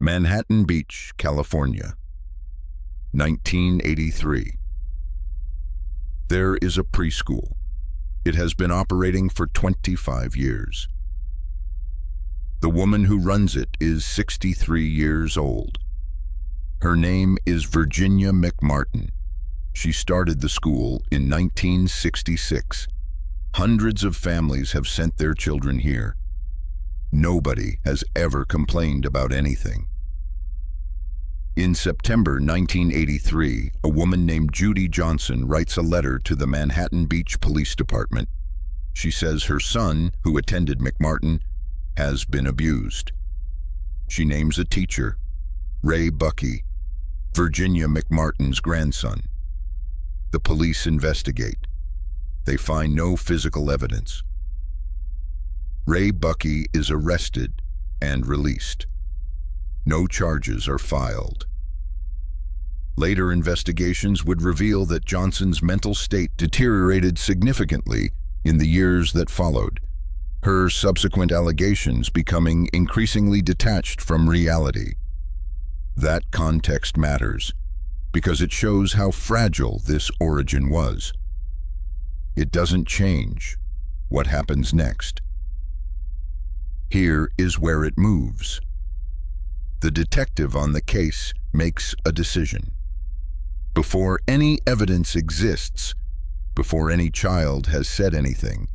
Manhattan Beach, California, 1983. There is a preschool. It has been operating for 25 years. The woman who runs it is 63 years old. Her name is Virginia McMartin. She started the school in 1966. Hundreds of families have sent their children here. Nobody has ever complained about anything. In September 1983, a woman named Judy Johnson writes a letter to the Manhattan Beach Police Department. She says her son, who attended McMartin, has been abused. She names a teacher, Ray Bucky, Virginia McMartin's grandson. The police investigate. They find no physical evidence. Ray Bucky is arrested and released. No charges are filed. Later investigations would reveal that Johnson's mental state deteriorated significantly in the years that followed, her subsequent allegations becoming increasingly detached from reality. That context matters because it shows how fragile this origin was. It doesn't change what happens next. Here is where it moves. The detective on the case makes a decision. Before any evidence exists, before any child has said anything,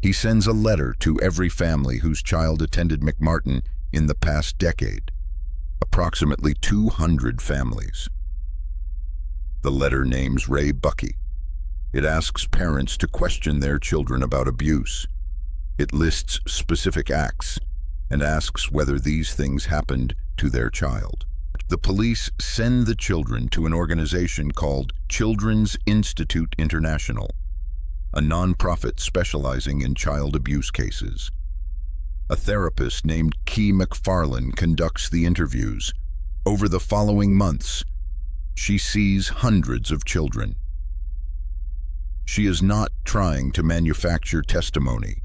he sends a letter to every family whose child attended McMartin in the past decade, approximately 200 families. The letter names Ray Bucky. It asks parents to question their children about abuse. It lists specific acts and asks whether these things happened to their child. The police send the children to an organization called Children's Institute International, a nonprofit specializing in child abuse cases. A therapist named Key McFarlane conducts the interviews. Over the following months, she sees hundreds of children. She is not trying to manufacture testimony.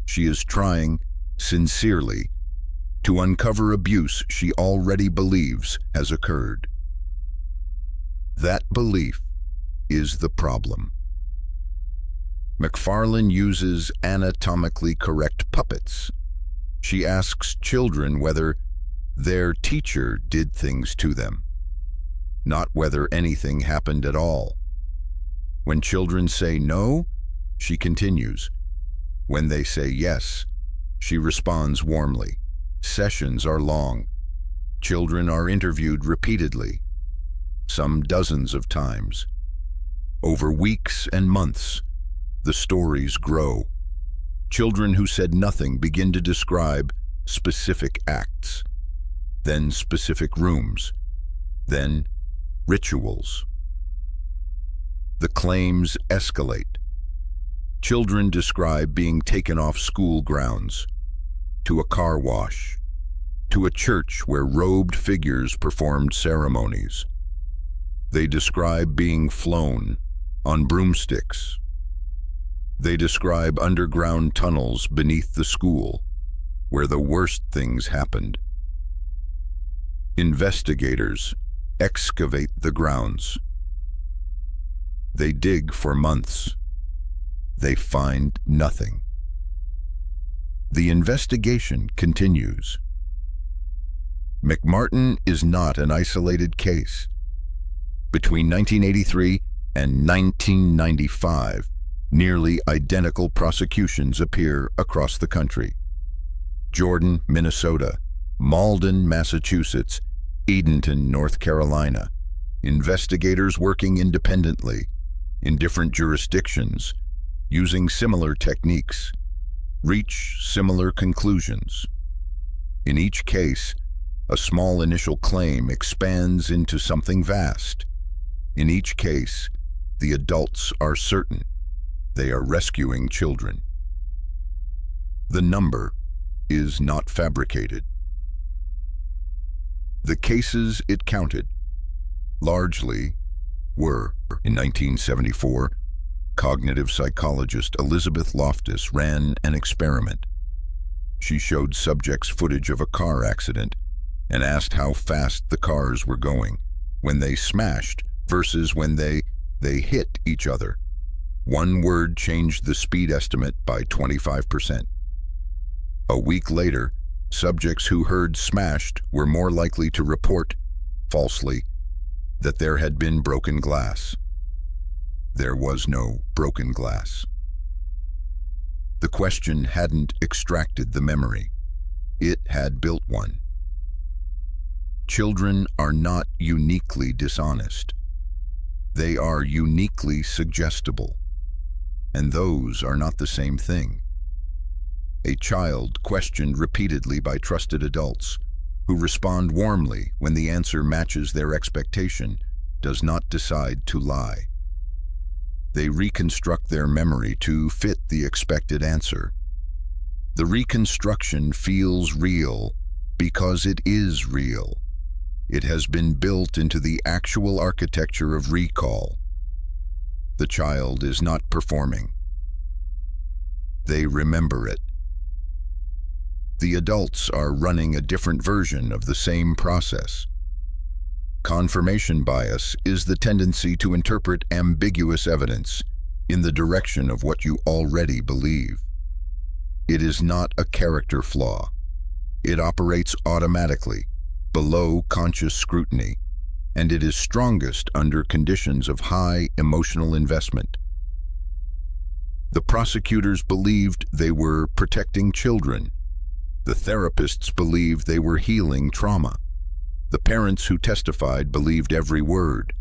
She is trying, sincerely, to uncover abuse she already believes has occurred. That belief is the problem. McFarlane uses anatomically correct puppets. She asks children whether their teacher did things to them, not whether anything happened at all. When children say no, she continues. When they say yes, she responds warmly. Sessions are long. Children are interviewed repeatedly, some dozens of times. Over weeks and months, the stories grow. Children who said nothing begin to describe specific acts, then specific rooms, then rituals. The claims escalate. Children describe being taken off school grounds, to a car wash, to a church where robed figures performed ceremonies. They describe being flown on broomsticks. They describe underground tunnels beneath the school, where the worst things happened. Investigators excavate the grounds. They dig for months. They find nothing. The investigation continues. McMartin is not an isolated case. Between 1983 and 1995, nearly identical prosecutions appear across the country. Jordan, Minnesota; Malden, Massachusetts; Edenton, North Carolina. Investigators working independently, in different jurisdictions, using similar techniques, reach similar conclusions. In each case, a small initial claim expands into something vast. In each case, the adults are certain they are rescuing children. The number is not fabricated. The cases it counted largely were, in 1974, cognitive psychologist Elizabeth Loftus ran an experiment. She showed subjects footage of a car accident and asked how fast the cars were going when they smashed versus when they hit each other. One word changed the speed estimate by 25%. A week later, subjects who heard smashed were more likely to report, falsely, that there had been broken glass. There was no broken glass. The question hadn't extracted the memory. It had built one. Children are not uniquely dishonest. They are uniquely suggestible. And those are not the same thing. A child questioned repeatedly by trusted adults, who respond warmly when the answer matches their expectation, does not decide to lie. They reconstruct their memory to fit the expected answer. The reconstruction feels real because it is real. It has been built into the actual architecture of recall. The child is not performing. They remember it. The adults are running a different version of the same process. Confirmation bias is the tendency to interpret ambiguous evidence in the direction of what you already believe. It is not a character flaw. It operates automatically, below conscious scrutiny, and it is strongest under conditions of high emotional investment. The prosecutors believed they were protecting children. The therapists believed they were healing trauma. The parents who testified believed every word.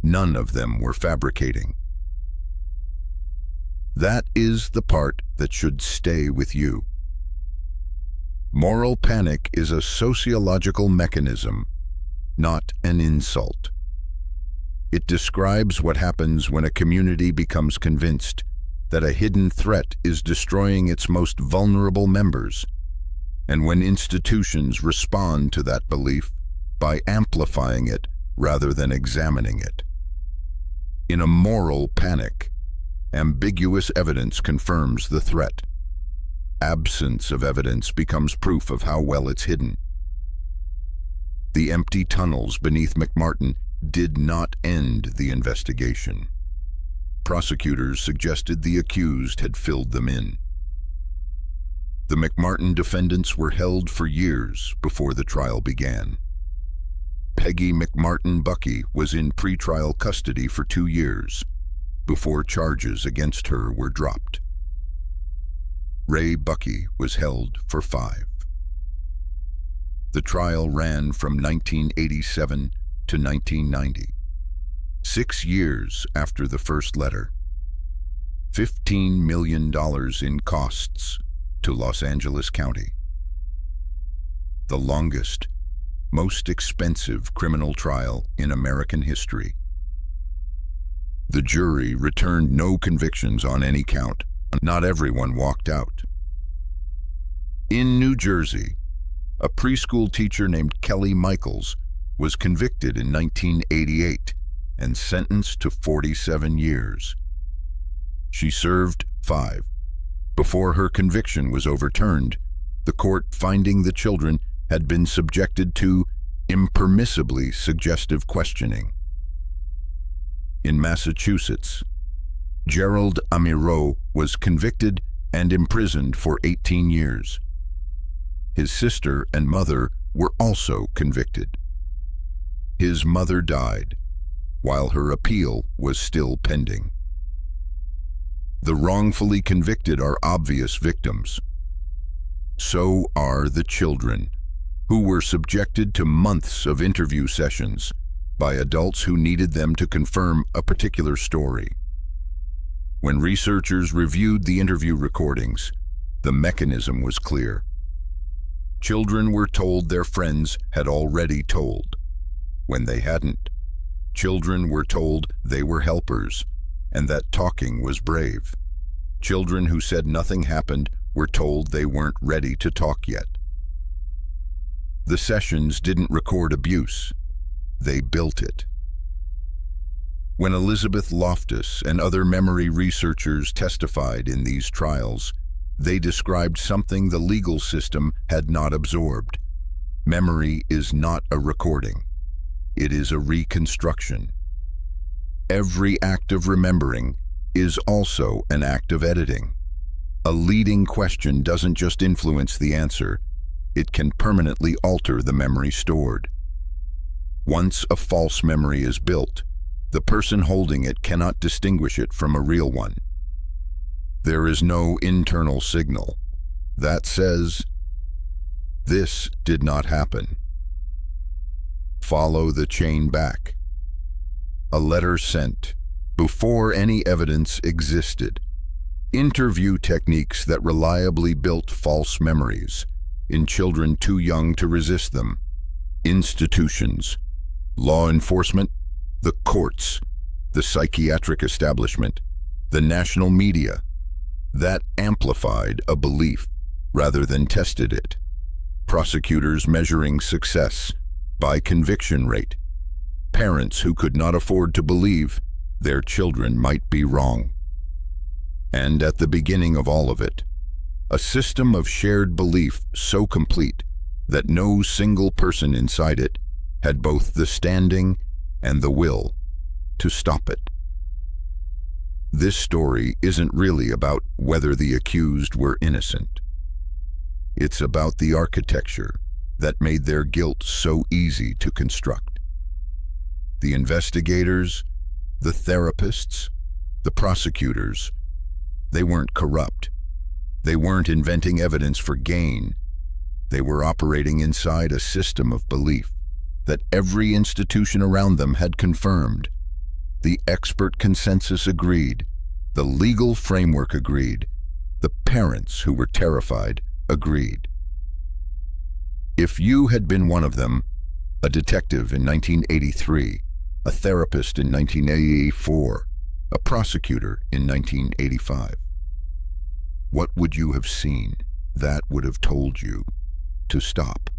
None of them were fabricating. That is the part that should stay with you. Moral panic is a sociological mechanism, not an insult. It describes what happens when a community becomes convinced that a hidden threat is destroying its most vulnerable members, and when institutions respond to that belief by amplifying it rather than examining it. In a moral panic, ambiguous evidence confirms the threat. Absence of evidence becomes proof of how well it's hidden. The empty tunnels beneath McMartin did not end the investigation. Prosecutors suggested the accused had filled them in. The McMartin defendants were held for years before the trial began. Peggy McMartin Bucky was in pretrial custody for 2 years before charges against her were dropped. Ray Bucky was held for 5. The trial ran from 1987 to 1990, 6 years after the first letter. $15 million in costs to Los Angeles County. The longest, most expensive criminal trial in American history. The jury returned no convictions on any count. Not everyone walked out. In New Jersey, a preschool teacher named Kelly Michaels was convicted in 1988 and sentenced to 47 years. She served 5 before her conviction was overturned, the court finding the children had been subjected to impermissibly suggestive questioning. In Massachusetts, Gerald Amiro was convicted and imprisoned for 18 years. His sister and mother were also convicted. His mother died, while her appeal was still pending. The wrongfully convicted are obvious victims. So are the children, who were subjected to months of interview sessions by adults who needed them to confirm a particular story. When researchers reviewed the interview recordings, the mechanism was clear. Children were told their friends had already told, when they hadn't. Children were told they were helpers, and that talking was brave. Children who said nothing happened were told they weren't ready to talk yet. The sessions didn't record abuse. They built it. When Elizabeth Loftus and other memory researchers testified in these trials, they described something the legal system had not absorbed: Memory is not a recording. It is a reconstruction. Every act of remembering is also an act of editing. A leading question doesn't just influence the answer, it can permanently alter the memory stored. Once a false memory is built, the person holding it cannot distinguish it from a real one. There is no internal signal that says, "This did not happen." Follow the chain back. A letter sent before any evidence existed. Interview techniques that reliably built false memories in children too young to resist them. Institutions, law enforcement, the courts, the psychiatric establishment, the national media, that amplified a belief rather than tested it. Prosecutors measuring success by conviction rate. Parents who could not afford to believe their children might be wrong. And at the beginning of all of it, a system of shared belief so complete that no single person inside it had both the standing and the will to stop it. This story isn't really about whether the accused were innocent. It's about the architecture that made their guilt so easy to construct. The investigators, the therapists, the prosecutors, they weren't corrupt. They weren't inventing evidence for gain. They were operating inside a system of belief that every institution around them had confirmed. The expert consensus agreed. The legal framework agreed. The parents who were terrified agreed. If you had been one of them, a detective in 1983, a therapist in 1984, a prosecutor in 1985, what would you have seen that would have told you to stop?